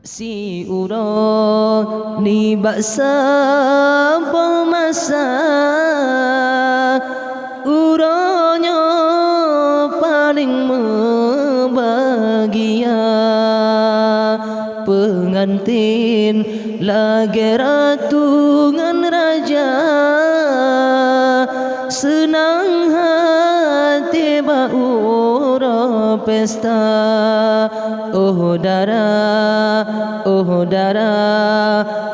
si uro ni baksa pemasa uronyo paling membahagia pengantin lagi ratu ngan raja senang hati baura pesta oh dara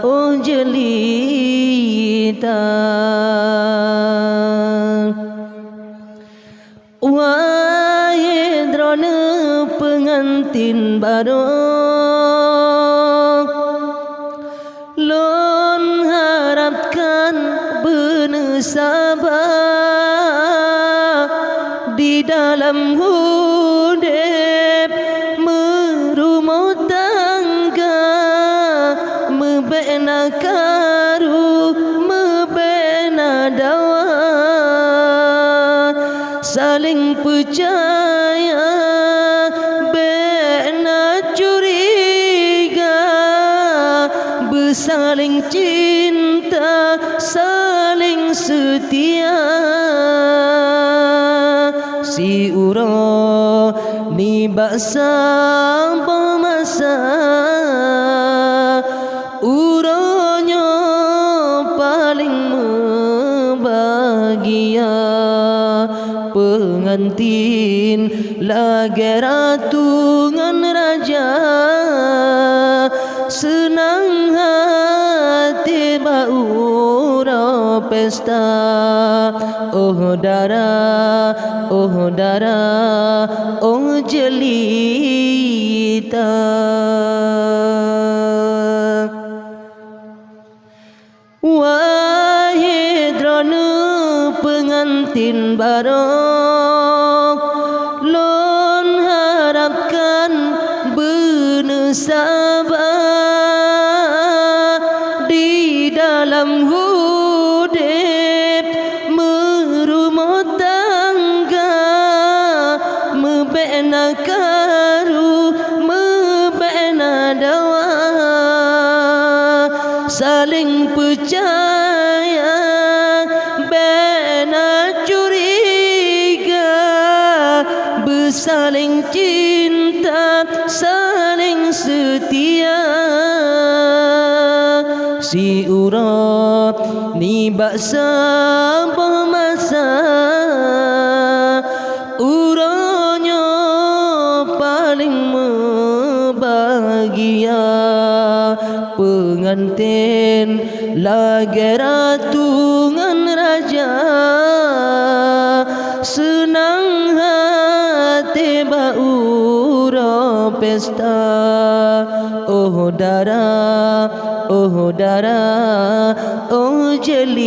oh jelita wahai drone pengantin baru lon harapkan bener sabar di dalam hudep merumah tangga mebena karu mebena dawa saling percaya bena curiga bersaling cinta saling setia si uro ni baksa pemasa uronyo paling membahagia pengantin lagi ratu ngan raja senang hati baura pesta oh dara oh jelita wahai drone pengantin barok lon harapkan bener sabar di dalam hudep merumah tangga mebena karu mebena dawa saling percaya bena curiga bersaling cinta saling setia si uro ni baksa pemasa uronyo paling membahagia pengantin lagi ratu ngan raja senang hati baura pesta oh dara oh jelita